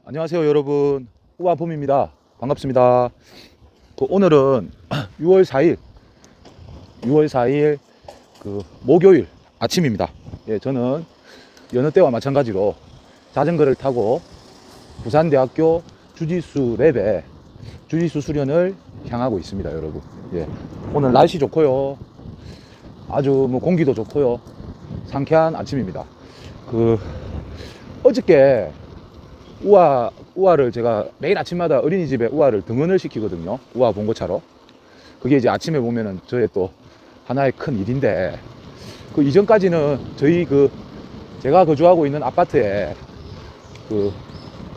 안녕하세요 여러분, 우아봄입니다. 반갑습니다. 오늘은 6월 4일 목요일 아침입니다. 예, 저는 여느 때와 마찬가지로 자전거를 타고 부산대학교 주짓수 랩에 주짓수 수련을 향하고 있습니다 여러분. 예, 오늘 날씨 좋고요, 아주 공기도 좋고요, 상쾌한 아침입니다. 어저께 우아를 제가 매일 아침마다 어린이집에 우아를 등원을 시키거든요. 우아 봉고차로. 그게 이제 아침에 보면은 저의 또 하나의 큰 일인데, 이전까지는 제가 거주하고 있는 아파트에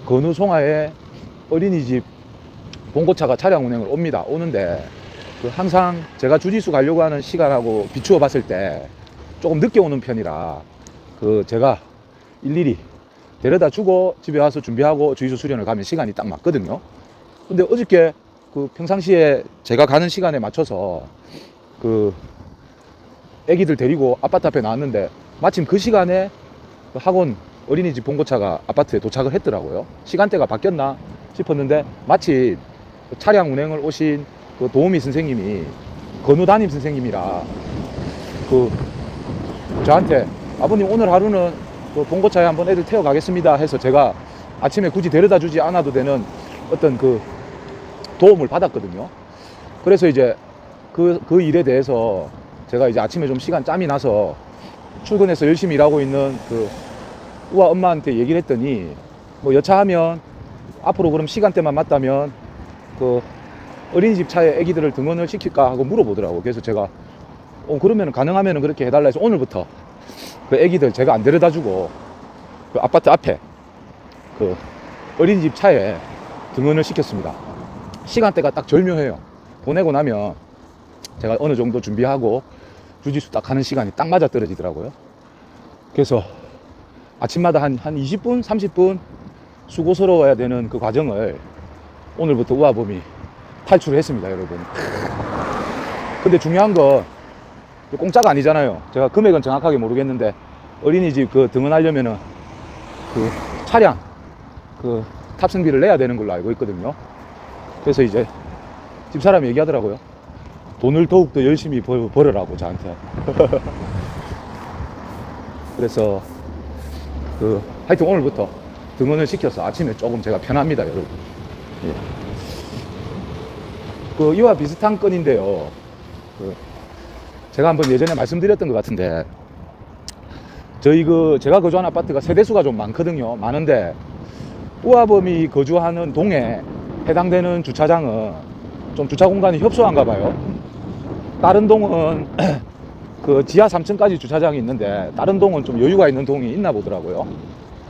건우송화에 어린이집 봉고차가 차량 운행을 오는데, 항상 제가 주짓수 가려고 하는 시간하고 비추어 봤을 때 조금 늦게 오는 편이라 제가 일일이 데려다 주고 집에 와서 준비하고 주짓수 수련을 가면 시간이 딱 맞거든요. 근데 어저께 평상시에 제가 가는 시간에 맞춰서 애기들 데리고 아파트 앞에 나왔는데, 마침 그 시간에 학원 어린이집 봉고차가 아파트에 도착을 했더라고요. 시간대가 바뀌었나 싶었는데, 마치 차량 운행을 오신 도우미 선생님이 건우 담임 선생님이라 저한테 아버님 오늘 하루는 봉고차에 한번 애들 태워 가겠습니다 해서 제가 아침에 굳이 데려다 주지 않아도 되는 어떤 도움을 받았거든요. 그래서 이제 그 일에 대해서 제가 이제 아침에 좀 시간 짬이 나서 출근해서 열심히 일하고 있는 우아 엄마한테 얘기를 했더니, 여차하면 앞으로 그럼 시간대만 맞다면 어린이집 차에 애기들을 등원을 시킬까 하고 물어보더라고. 그래서 제가 그러면 가능하면 그렇게 해달라 해서 오늘부터 애기들 제가 안 데려다 주고 아파트 앞에 어린이집 차에 등원을 시켰습니다. 시간대가 딱 절묘해요. 보내고 나면 제가 어느 정도 준비하고 주짓수 딱 하는 시간이 딱 맞아 떨어지더라고요. 그래서 아침마다 한 20분, 30분 수고스러워야 되는 그 과정을 오늘부터 우아범이 탈출을 했습니다 여러분. 근데 중요한 건 공짜가 아니잖아요. 제가 금액은 정확하게 모르겠는데, 어린이집 등원하려면은 차량 탑승비를 내야 되는 걸로 알고 있거든요. 그래서 이제 집사람이 얘기하더라고요. 돈을 더욱더 열심히 벌으라고 저한테. 그래서 하여튼 오늘부터 등원을 시켜서 아침에 조금 제가 편합니다 여러분. 예. 이와 비슷한 건인데요. 제가 한번 예전에 말씀드렸던 것 같은데, 제가 거주하는 아파트가 세대수가 좀 많거든요. 많은데 우아범이 거주하는 동에 해당되는 주차장은 좀 주차 공간이 협소한가 봐요. 다른 동은 지하 3층까지 주차장이 있는데, 다른 동은 좀 여유가 있는 동이 있나 보더라고요.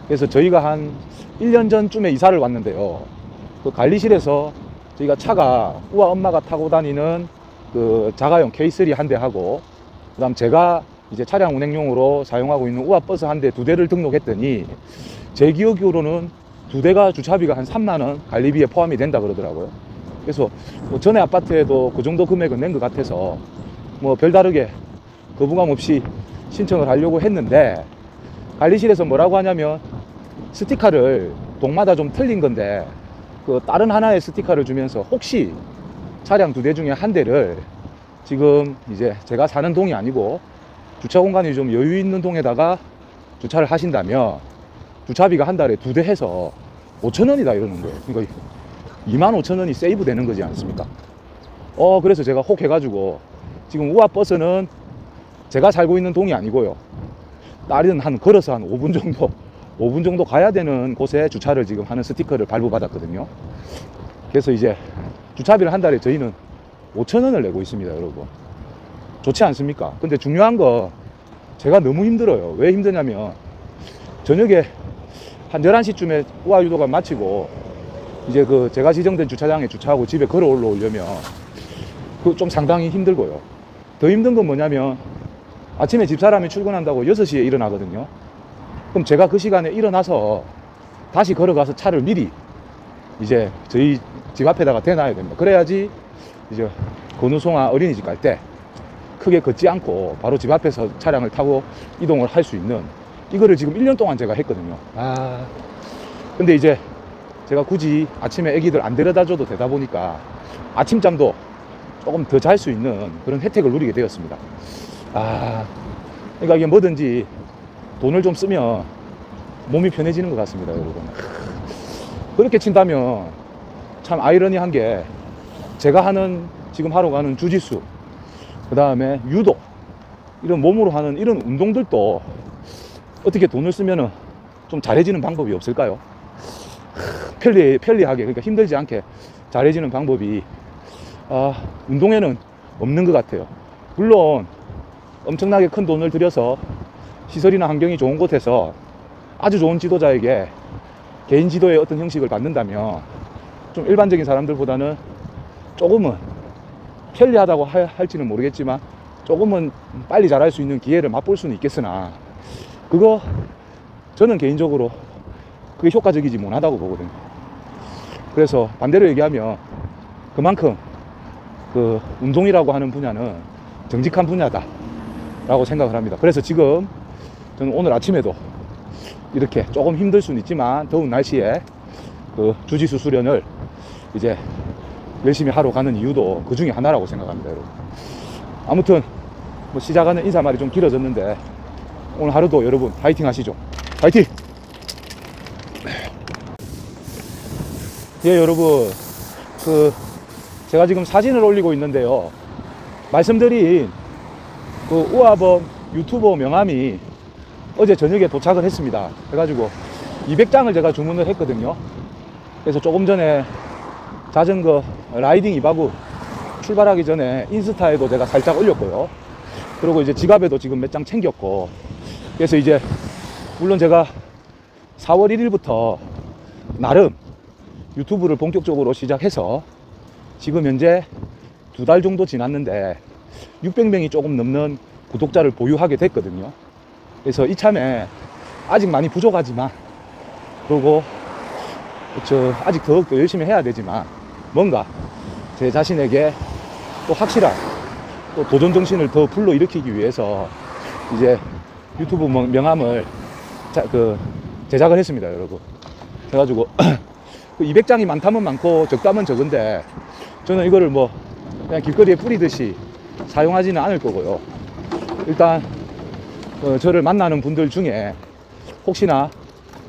그래서 저희가 한 1년 전쯤에 이사를 왔는데요. 관리실에서 저희가 차가 우아 엄마가 타고 다니는 자가용 K3 한 대 하고, 그 다음 제가 이제 차량 운행용으로 사용하고 있는 우아 버스 한 대, 2대를 등록했더니, 제 기억으로는 2대가 주차비가 한 3만원 관리비에 포함이 된다 그러더라고요. 그래서 전에 아파트에도 그 정도 금액은 낸 것 같아서 별다르게 거부감 없이 신청을 하려고 했는데, 관리실에서 뭐라고 하냐면, 스티커를 동마다 좀 틀린 건데 다른 하나의 스티커를 주면서 혹시 차량 2대 중에 한 대를 지금 이제 제가 사는 동이 아니고 주차 공간이 좀 여유 있는 동에다가 주차를 하신다면 주차비가 한 달에 2대 해서 5,000원이다 이러는 거예요. 그러니까 25,000원이 세이브 되는 거지 않습니까? 그래서 제가 혹 해가지고, 지금 우아 버스는 제가 살고 있는 동이 아니고요, 다른 걸어서 한 5분 정도 가야 되는 곳에 주차를 지금 하는 스티커를 발부받았거든요. 그래서 이제 주차비를 한 달에 저희는 5,000원을 내고 있습니다 여러분. 좋지 않습니까? 근데 중요한 거, 제가 너무 힘들어요. 왜 힘드냐면, 저녁에 한 11시쯤에 우아 유도가 마치고 이제 제가 지정된 주차장에 주차하고 집에 걸어 올라오려면 좀 상당히 힘들고요. 더 힘든 건 뭐냐면, 아침에 집사람이 출근한다고 6시에 일어나거든요. 그럼 제가 그 시간에 일어나서 다시 걸어가서 차를 미리 이제 저희 집 앞에다가 대놔야 됩니다. 그래야지 이제 건우송화 어린이집 갈 때 크게 걷지 않고 바로 집 앞에서 차량을 타고 이동을 할 수 있는, 이거를 지금 1년 동안 제가 했거든요. 근데 이제 제가 굳이 아침에 애기들 안 데려다 줘도 되다 보니까 아침잠도 조금 더 잘 수 있는 그런 혜택을 누리게 되었습니다. 그러니까 이게 뭐든지 돈을 좀 쓰면 몸이 편해지는 것 같습니다, 여러분. 그렇게 친다면 참 아이러니한 게 제가 지금 하러 가는 주짓수, 그 다음에 유도, 이런 몸으로 하는 이런 운동들도 어떻게 돈을 쓰면은 좀 잘해지는 방법이 없을까요? 편리하게, 그러니까 힘들지 않게 잘해지는 방법이 운동에는 없는 것 같아요. 물론 엄청나게 큰 돈을 들여서 시설이나 환경이 좋은 곳에서 아주 좋은 지도자에게 개인 지도의 어떤 형식을 받는다면 좀 일반적인 사람들보다는 조금은 편리하다고 할지는 모르겠지만 조금은 빨리 잘할 수 있는 기회를 맛볼 수는 있겠으나, 그거 저는 개인적으로 그게 효과적이지 못하다고 보거든요. 그래서 반대로 얘기하면 그만큼 그 운동이라고 하는 분야는 정직한 분야다 라고 생각을 합니다. 그래서 지금 저는 오늘 아침에도 이렇게 조금 힘들 수는 있지만 더운 날씨에 그 주짓수 수련을 이제 열심히 하러 가는 이유도 그 중에 하나라고 생각합니다, 여러분. 아무튼 뭐 시작하는 인사말이 좀 길어졌는데 오늘 하루도 여러분 파이팅 하시죠. 파이팅! 예, 여러분, 제가 지금 사진을 올리고 있는데요, 말씀드린 그 우아범 유튜버 명함이 어제 저녁에 도착을 했습니다. 그래가지고 200장을 제가 주문을 했거든요. 그래서 조금 전에 자전거 라이딩 2박우 출발하기 전에 인스타에도 제가 살짝 올렸고요. 그리고 이제 지갑에도 지금 몇 장 챙겼고, 그래서 이제 물론 제가 4월 1일부터 나름 유튜브를 본격적으로 시작해서 지금 현재 2달 정도 지났는데 600명이 조금 넘는 구독자를 보유하게 됐거든요. 그래서 이참에 아직 많이 부족하지만, 그리고 아직 더욱더 열심히 해야 되지만 뭔가 제 자신에게 또 확실한 또 도전 정신을 더 불러일으키기 위해서 이제 유튜브 명함을 제작을 했습니다, 여러분. 그래가지고 200장이 많다면 많고 적다면 적은데 저는 이거를 뭐 그냥 길거리에 뿌리듯이 사용하지는 않을 거고요. 일단 저를 만나는 분들 중에 혹시나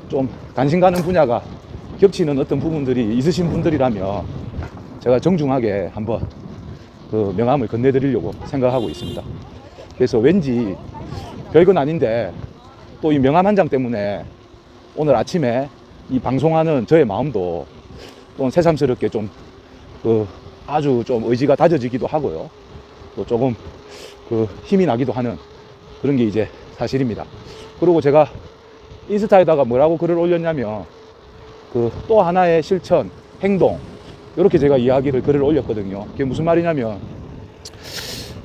좀 관심 가는 분야가 겹치는 어떤 부분들이 있으신 분들이라면 제가 정중하게 한번 그 명함을 건네드리려고 생각하고 있습니다. 그래서 왠지 별건 아닌데 또 이 명함 한 장 때문에 오늘 아침에 이 방송하는 저의 마음도 또 새삼스럽게 좀 아주 좀 의지가 다져지기도 하고요. 또 조금 힘이 나기도 하는 그런 게 이제 사실입니다. 그리고 제가 인스타에다가 뭐라고 글을 올렸냐면 또 하나의 실천, 행동, 이렇게 제가 글을 올렸거든요. 그게 무슨 말이냐면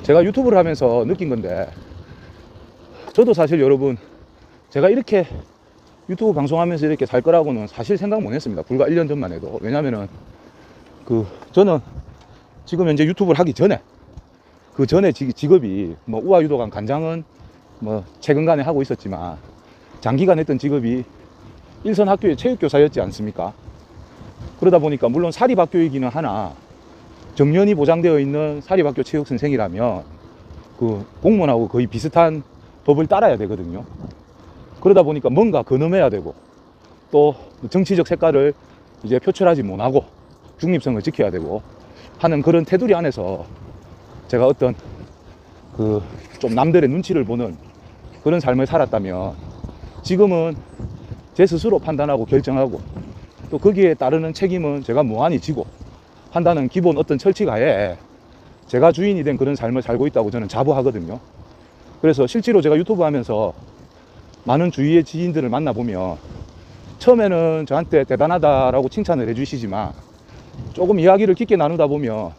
제가 유튜브를 하면서 느낀 건데, 저도 사실 여러분 제가 이렇게 유튜브 방송하면서 이렇게 살 거라고는 사실 생각 못 했습니다. 불과 1년 전만 해도. 왜냐면은 저는 지금 현재 유튜브를 하기 전에 그 전에 직업이 뭐 우아유도관 관장은 뭐 최근간에 하고 있었지만 장기간 했던 직업이 일선 학교의 체육교사였지 않습니까? 그러다 보니까 물론 사립학교이기는 하나 정년이 보장되어 있는 사립학교 체육선생이라면 그 공무원하고 거의 비슷한 법을 따라야 되거든요. 그러다 보니까 뭔가 근엄해야 되고 또 정치적 색깔을 이제 표출하지 못하고 중립성을 지켜야 되고 하는 그런 테두리 안에서 제가 어떤 좀 남들의 눈치를 보는 그런 삶을 살았다면 지금은 제 스스로 판단하고 결정하고 또 거기에 따르는 책임은 제가 무한히 지고 한다는 기본 어떤 철칙하에 제가 주인이 된 그런 삶을 살고 있다고 저는 자부하거든요. 그래서 실제로 제가 유튜브 하면서 많은 주위의 지인들을 만나보면 처음에는 저한테 대단하다라고 칭찬을 해주시지만 조금 이야기를 깊게 나누다 보면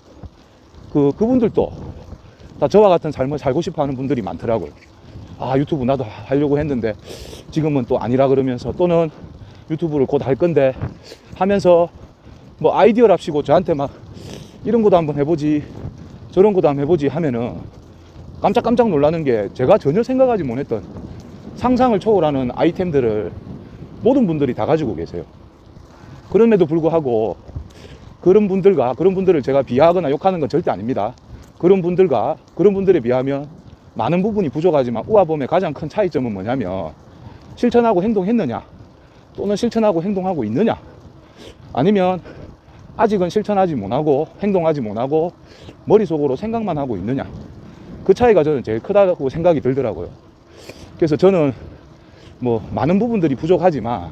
그분들도 다 저와 같은 삶을 살고 싶어 하는 분들이 많더라고요. 아, 유튜브 나도 하려고 했는데 지금은 또 아니라 그러면서, 또는 유튜브를 곧 할 건데 하면서 뭐 아이디어랍시고 저한테 막 이런 것도 한번 해보지 저런 것도 한번 해보지 하면은 깜짝깜짝 놀라는 게 제가 전혀 생각하지 못했던 상상을 초월하는 아이템들을 모든 분들이 다 가지고 계세요. 그럼에도 불구하고 그런 분들을 제가 비하하거나 욕하는 건 절대 아닙니다. 그런 분들에 비하면 많은 부분이 부족하지만 우아범의 가장 큰 차이점은 뭐냐면 실천하고 행동했느냐, 또는 실천하고 행동하고 있느냐, 아니면 아직은 실천하지 못하고 행동하지 못하고 머릿속으로 생각만 하고 있느냐, 그 차이가 저는 제일 크다고 생각이 들더라고요. 그래서 저는 뭐 많은 부분들이 부족하지만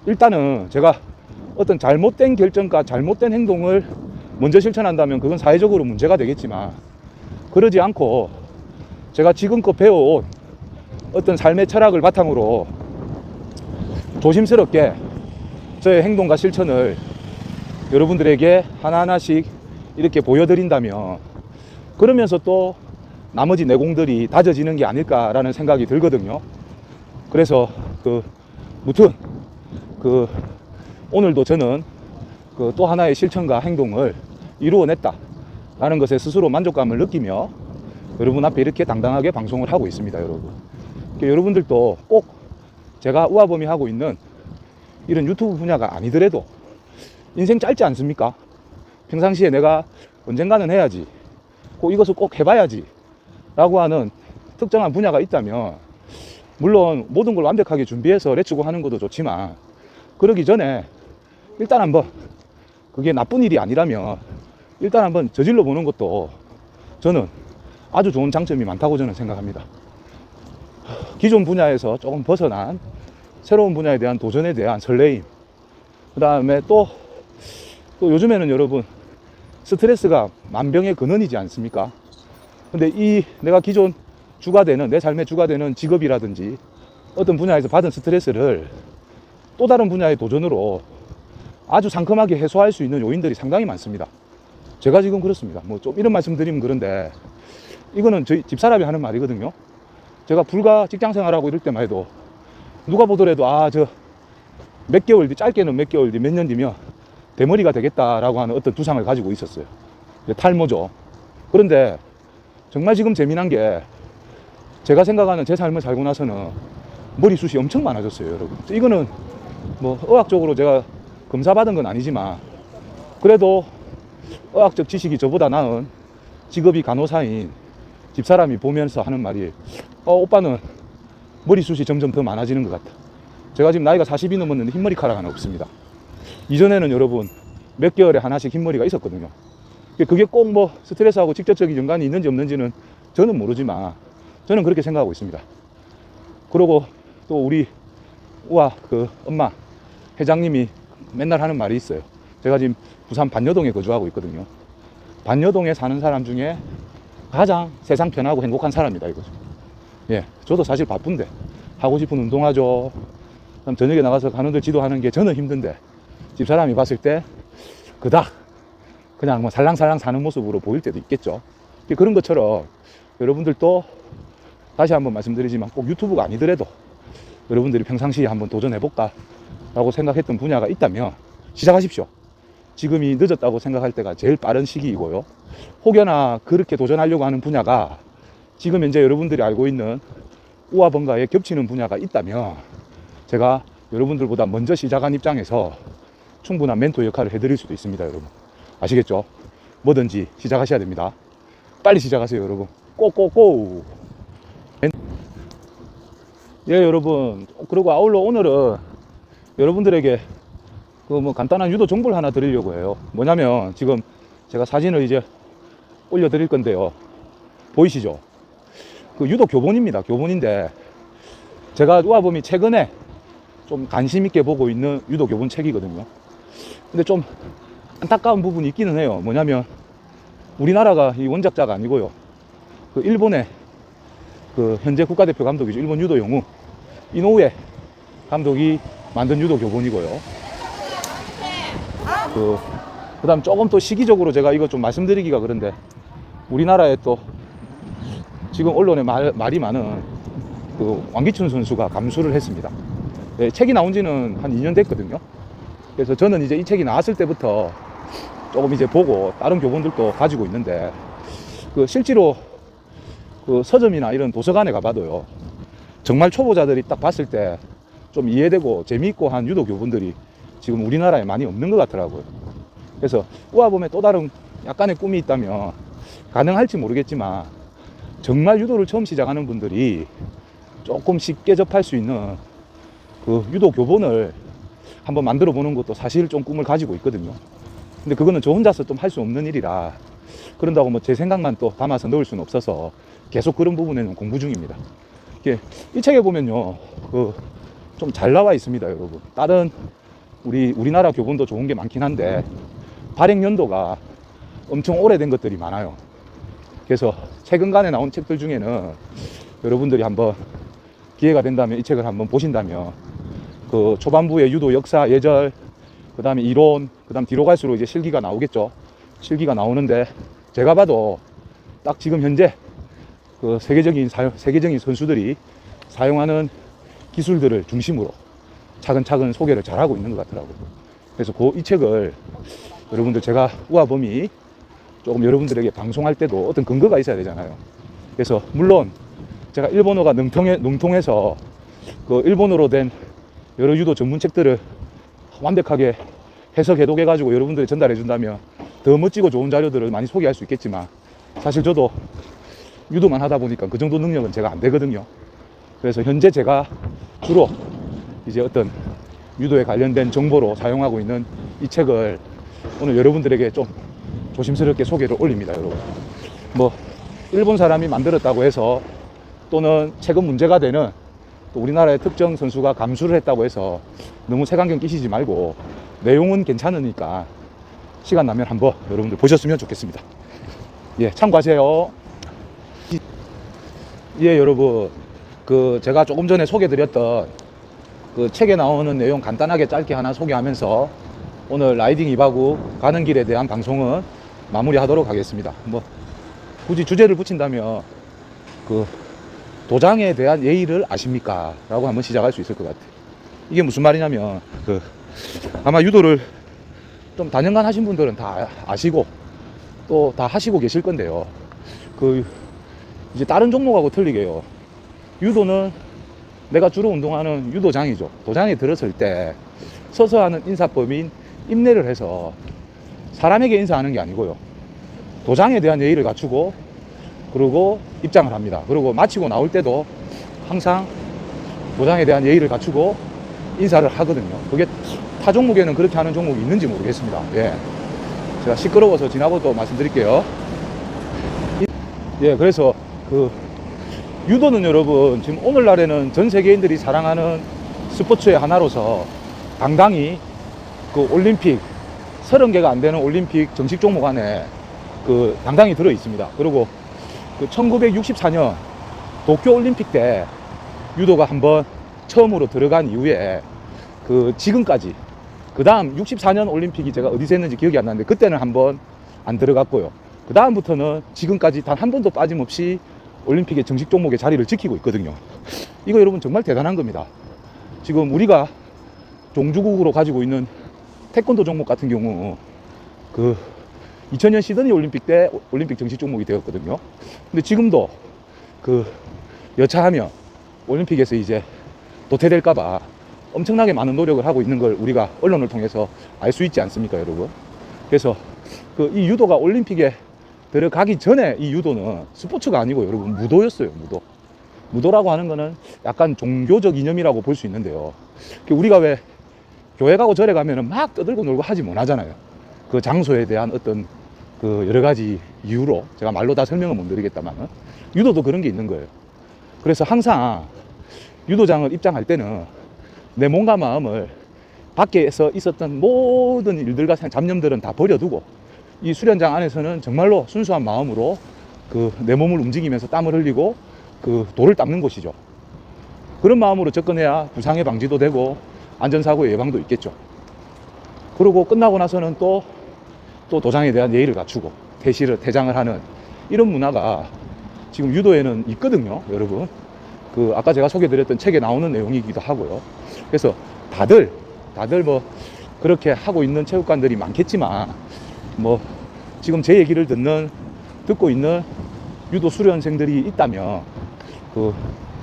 일단은 제가 어떤 잘못된 결정과 잘못된 행동을 먼저 실천한다면 그건 사회적으로 문제가 되겠지만, 그러지 않고 제가 지금껏 배워온 어떤 삶의 철학을 바탕으로 조심스럽게 저의 행동과 실천을 여러분들에게 하나하나씩 이렇게 보여드린다면, 그러면서 또 나머지 내공들이 다져지는 게 아닐까라는 생각이 들거든요. 그래서 무튼 오늘도 저는 또 하나의 실천과 행동을 이루어냈다라는 것에 스스로 만족감을 느끼며 여러분 앞에 이렇게 당당하게 방송을 하고 있습니다, 여러분. 여러분들도 꼭 제가 우아범이 하고 있는 이런 유튜브 분야가 아니더라도 인생 짧지 않습니까? 평상시에 내가 언젠가는 해야지, 이것을 꼭 해봐야지 라고 하는 특정한 분야가 있다면, 물론 모든 걸 완벽하게 준비해서 레츠고 하는 것도 좋지만, 그러기 전에 일단 한번, 그게 나쁜 일이 아니라면 일단 한번 저질러 보는 것도 저는 아주 좋은 장점이 많다고 저는 생각합니다. 기존 분야에서 조금 벗어난 새로운 분야에 대한 도전에 대한 설레임, 그 다음에 또 요즘에는 여러분 스트레스가 만병의 근원이지 않습니까? 근데 내가 기존 주가 되는, 내 삶의 주가 되는 직업이라든지 어떤 분야에서 받은 스트레스를 또 다른 분야의 도전으로 아주 상큼하게 해소할 수 있는 요인들이 상당히 많습니다. 제가 지금 그렇습니다. 뭐 좀 이런 말씀 드리면 그런데, 이거는 저희 집사람이 하는 말이거든요. 제가 불과 직장 생활하고 이럴 때만 해도 누가 보더라도 저 몇 개월 뒤, 짧게는 몇 개월 뒤, 몇 년 뒤면 대머리가 되겠다라고 하는 어떤 두상을 가지고 있었어요. 탈모죠. 그런데 정말 지금 재미난 게, 제가 생각하는 제 삶을 살고 나서는 머리숱이 엄청 많아졌어요, 여러분. 이거는 뭐 의학적으로 제가 검사받은 건 아니지만, 그래도 의학적 지식이 저보다 나은 직업이 간호사인 집사람이 보면서 하는 말이, 오빠는 머리숱이 점점 더 많아지는 것 같다. 제가 지금 나이가 40이 넘었는데 흰머리카락 하나 없습니다. 이전에는 여러분 몇 개월에 하나씩 흰머리가 있었거든요. 그게 꼭 뭐 스트레스하고 직접적인 연관이 있는지 없는지는 저는 모르지만 저는 그렇게 생각하고 있습니다. 그리고 또 우리 우아 엄마 회장님이 맨날 하는 말이 있어요. 제가 지금 부산 반여동에 거주하고 있거든요. 반여동에 사는 사람 중에 가장 세상 편하고 행복한 사람이다, 이거죠. 예, 저도 사실 바쁜데 하고 싶은 운동하죠. 그럼 저녁에 나가서 간호들 지도하는 게 저는 힘든데, 집사람이 봤을 때 그닥 그냥 뭐 살랑살랑 사는 모습으로 보일 때도 있겠죠. 그런 것처럼 여러분들도 다시 한번 말씀드리지만 꼭 유튜브가 아니더라도 여러분들이 평상시에 한번 도전해볼까 라고 생각했던 분야가 있다면 시작하십시오. 지금이 늦었다고 생각할 때가 제일 빠른 시기이고요. 혹여나 그렇게 도전하려고 하는 분야가 지금 현재 여러분들이 알고 있는 우아범과의 겹치는 분야가 있다면 제가 여러분들보다 먼저 시작한 입장에서 충분한 멘토 역할을 해드릴 수도 있습니다, 여러분. 아시겠죠? 뭐든지 시작하셔야 됩니다. 빨리 시작하세요, 여러분. 꼬꼬꼬. 예, 여러분. 그리고 아울러 오늘은 여러분들에게 뭐 간단한 유도 정보를 하나 드리려고 해요. 뭐냐면 지금 제가 사진을 이제 올려드릴 건데요. 보이시죠? 유도 교본입니다. 교본인데 제가 우아범이 최근에 좀 관심 있게 보고 있는 유도 교본 책이거든요. 근데 좀 안타까운 부분이 있기는 해요. 뭐냐면 우리나라가 이 원작자가 아니고요. 일본의 현재 국가대표 감독이죠. 일본 유도 영웅 이노우에 감독이 만든 유도 교본이고요. 그 다음 조금 또 시기적으로 제가 이거 좀 말씀드리기가 그런데, 우리나라에 또 지금 언론에 말이 많은 왕기춘 선수가 감수를 했습니다. 네, 책이 나온 지는 한 2년 됐거든요. 그래서 저는 이제 이 책이 나왔을 때부터 조금 이제 보고 다른 교본들도 가지고 있는데, 실제로 서점이나 이런 도서관에 가봐도요, 정말 초보자들이 딱 봤을 때 좀 이해되고 재미있고 한 유도 교본들이 지금 우리나라에 많이 없는 것 같더라고요. 그래서 우아범에 또 다른 약간의 꿈이 있다면 가능할지 모르겠지만 정말 유도를 처음 시작하는 분들이 조금 쉽게 접할 수 있는 그 유도 교본을 한번 만들어 보는 것도 사실 좀 꿈을 가지고 있거든요. 근데 그거는 저 혼자서 좀 할 수 없는 일이라, 그런다고 뭐 제 생각만 또 담아서 넣을 수는 없어서 계속 그런 부분에는 공부 중입니다. 이 책에 보면요, 좀 잘 나와 있습니다, 여러분. 다른 우리나라 교본도 좋은 게 많긴 한데 발행 연도가 엄청 오래된 것들이 많아요. 그래서 최근간에 나온 책들 중에는 여러분들이 한번 기회가 된다면 이 책을 한번 보신다면 그 초반부의 유도 역사, 예절, 그 다음에 이론, 그 다음 뒤로 갈수록 이제 실기가 나오겠죠. 실기가 나오는데 제가 봐도 딱 지금 현재 그 세계적인 선수들이 사용하는 기술들을 중심으로 차근차근 소개를 잘하고 있는 것 같더라고요. 그래서 이 책을 여러분들, 제가 우아범이 조금 여러분들에게 방송할 때도 어떤 근거가 있어야 되잖아요. 그래서 물론 제가 일본어가 능통해서 그 일본어로 된 여러 유도 전문책들을 완벽하게 해석 해독해 가지고 여러분들이 전달해 준다면 더 멋지고 좋은 자료들을 많이 소개할 수 있겠지만, 사실 저도 유도만 하다 보니까 그 정도 능력은 제가 안 되거든요. 그래서 현재 제가 주로 이제 어떤 유도에 관련된 정보로 사용하고 있는 이 책을 오늘 여러분들에게 좀 조심스럽게 소개를 올립니다, 여러분. 뭐 일본 사람이 만들었다고 해서, 또는 최근 문제가 되는 또 우리나라의 특정 선수가 감수를 했다고 해서 너무 색안경 끼시지 말고 내용은 괜찮으니까 시간 나면 한번 여러분들 보셨으면 좋겠습니다. 예, 참고하세요. 예, 여러분, 제가 조금 전에 소개드렸던 그 책에 나오는 내용 간단하게 짧게 하나 소개하면서 오늘 라이딩 2박우 가는 길에 대한 방송은 마무리하도록 하겠습니다. 뭐 굳이 주제를 붙인다면 도장에 대한 예의를 아십니까? 라고 한번 시작할 수 있을 것 같아요. 이게 무슨 말이냐면 아마 유도를 좀 다년간 하신 분들은 다 아시고 또 다 하시고 계실 건데요. 이제 다른 종목하고 틀리게요, 유도는 내가 주로 운동하는 유도장이죠. 도장에 들었을 때 서서 하는 인사법인 입례를 해서 사람에게 인사하는 게 아니고요, 도장에 대한 예의를 갖추고 그리고 입장을 합니다. 그리고 마치고 나올 때도 항상 도장에 대한 예의를 갖추고 인사를 하거든요. 그게 타 종목에는 그렇게 하는 종목이 있는지 모르겠습니다. 예, 제가 시끄러워서 지나고 또 말씀드릴게요. 예, 그래서 유도는 여러분, 지금 오늘날에는 전 세계인들이 사랑하는 스포츠의 하나로서 당당히 올림픽 30개가 안 되는 올림픽 정식 종목 안에 당당히 들어 있습니다. 그리고 1964년 도쿄 올림픽 때 유도가 한번 처음으로 들어간 이후에 지금까지, 그 다음 64년 올림픽이 제가 어디서 했는지 기억이 안 나는데 그때는 한번 안 들어갔고요. 그 다음부터는 지금까지 단 한 번도 빠짐없이 올림픽의 정식 종목의 자리를 지키고 있거든요. 이거 여러분 정말 대단한 겁니다. 지금 우리가 종주국으로 가지고 있는 태권도 종목 같은 경우 2000년 시드니 올림픽 때 올림픽 정식 종목이 되었거든요. 근데 지금도 여차하면 올림픽에서 이제 도태될까봐 엄청나게 많은 노력을 하고 있는 걸 우리가 언론을 통해서 알 수 있지 않습니까, 여러분? 그래서 이 유도가 올림픽에 들어가기 전에 이 유도는 스포츠가 아니고 여러분 무도였어요. 무도라고 하는 거는 약간 종교적 이념이라고 볼 수 있는데요. 우리가 왜 교회 가고 절에 가면은 막 떠들고 놀고 하지 못하잖아요. 그 장소에 대한 어떤 여러 가지 이유로 제가 말로 다 설명을 못 드리겠다만 유도도 그런 게 있는 거예요. 그래서 항상 유도장을 입장할 때는 내 몸과 마음을 밖에서 있었던 모든 일들과 잡념들은 다 버려두고 이 수련장 안에서는 정말로 순수한 마음으로 내 몸을 움직이면서 땀을 흘리고 돌을 닦는 곳이죠. 그런 마음으로 접근해야 부상의 방지도 되고 안전사고의 예방도 있겠죠. 그리고 끝나고 나서는 또 도장에 대한 예의를 갖추고 퇴장을 하는 이런 문화가 지금 유도에는 있거든요, 여러분. 아까 제가 소개드렸던 책에 나오는 내용이기도 하고요. 그래서 다들 뭐 그렇게 하고 있는 체육관들이 많겠지만, 뭐 지금 제 얘기를 듣고 있는 유도 수련생들이 있다면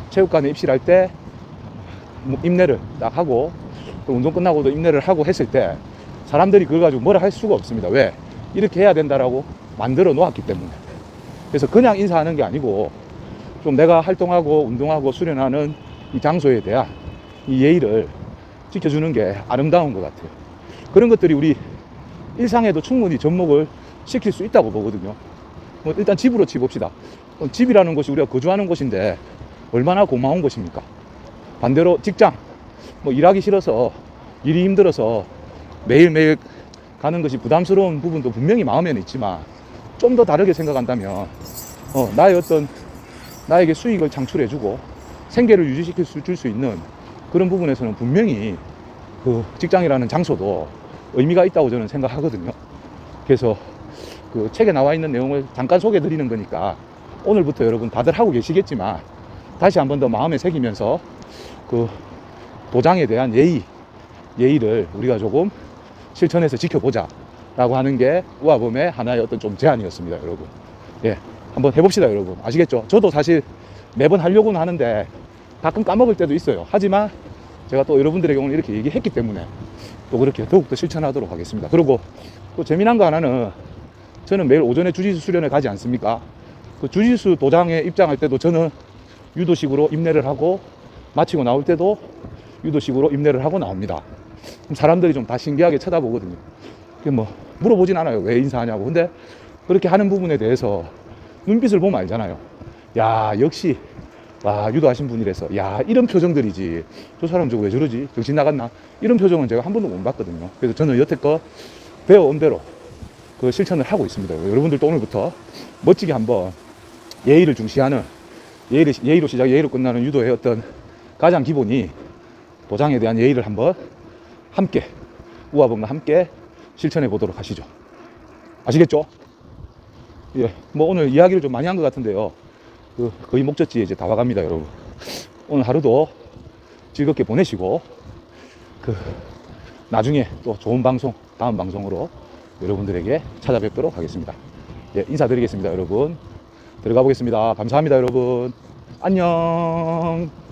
체육관에 입실할 때 입례를 딱 하고 운동 끝나고도 인내를 하고 했을 때 사람들이 그걸 가지고 뭐라 할 수가 없습니다. 왜? 이렇게 해야 된다라고 만들어 놓았기 때문에. 그래서 그냥 인사하는 게 아니고 좀 내가 활동하고 운동하고 수련하는 이 장소에 대한 이 예의를 지켜주는 게 아름다운 것 같아요. 그런 것들이 우리 일상에도 충분히 접목을 시킬 수 있다고 보거든요. 뭐 일단 집으로 치봅시다. 집이라는 곳이 우리가 거주하는 곳인데 얼마나 고마운 곳입니까? 반대로 직장, 뭐 일하기 싫어서 일이 힘들어서 매일매일 가는 것이 부담스러운 부분도 분명히 마음에는 있지만 좀 더 다르게 생각한다면 나에게 수익을 창출해주고 생계를 유지시킬 수 있는 그런 부분에서는 분명히 그 직장이라는 장소도 의미가 있다고 저는 생각하거든요. 그래서 그 책에 나와 있는 내용을 잠깐 소개해 드리는 거니까 오늘부터 여러분 다들 하고 계시겠지만 다시 한 번 더 마음에 새기면서 그 도장에 대한 예의를 우리가 조금 실천해서 지켜보자 라고 하는 게 우아범의 하나의 어떤 좀 제안이었습니다, 여러분. 예, 한번 해봅시다, 여러분. 아시겠죠? 저도 사실 매번 하려고는 하는데 가끔 까먹을 때도 있어요. 하지만 제가 또 여러분들에게 오늘 이렇게 얘기했기 때문에 또 그렇게 더욱더 실천하도록 하겠습니다. 그리고 또 재미난 거 하나는 저는 매일 오전에 주짓수 수련회 가지 않습니까? 그 주짓수 도장에 입장할 때도 저는 유도식으로 임내를 하고 마치고 나올 때도 유도식으로 임내를 하고 나옵니다. 그럼 사람들이 좀 다 신기하게 쳐다보거든요. 그게 뭐 물어보진 않아요. 왜 인사하냐고. 근데 그렇게 하는 부분에 대해서 눈빛을 보면 알잖아요. 야, 역시 와, 유도하신 분이라서 야, 이런 표정들이지. 저 사람 저거 왜 저러지? 정신 나갔나? 이런 표정은 제가 한 번도 못 봤거든요. 그래서 저는 여태껏 배워온 대로 그 실천을 하고 있습니다. 여러분들도 오늘부터 멋지게 한번 예의를 중시하는 예의로 시작, 예의로 끝나는 유도의 어떤 가장 기본이 도장에 대한 예의를 한번 함께 우아범과 함께 실천해 보도록 하시죠. 아시겠죠? 예, 뭐 오늘 이야기를 좀 많이 한 것 같은데요. 거의 목적지에 이제 다 와갑니다, 여러분. 오늘 하루도 즐겁게 보내시고 나중에 또 좋은 방송, 다음 방송으로 여러분들에게 찾아뵙도록 하겠습니다. 예, 인사드리겠습니다, 여러분. 들어가 보겠습니다. 감사합니다, 여러분. 안녕.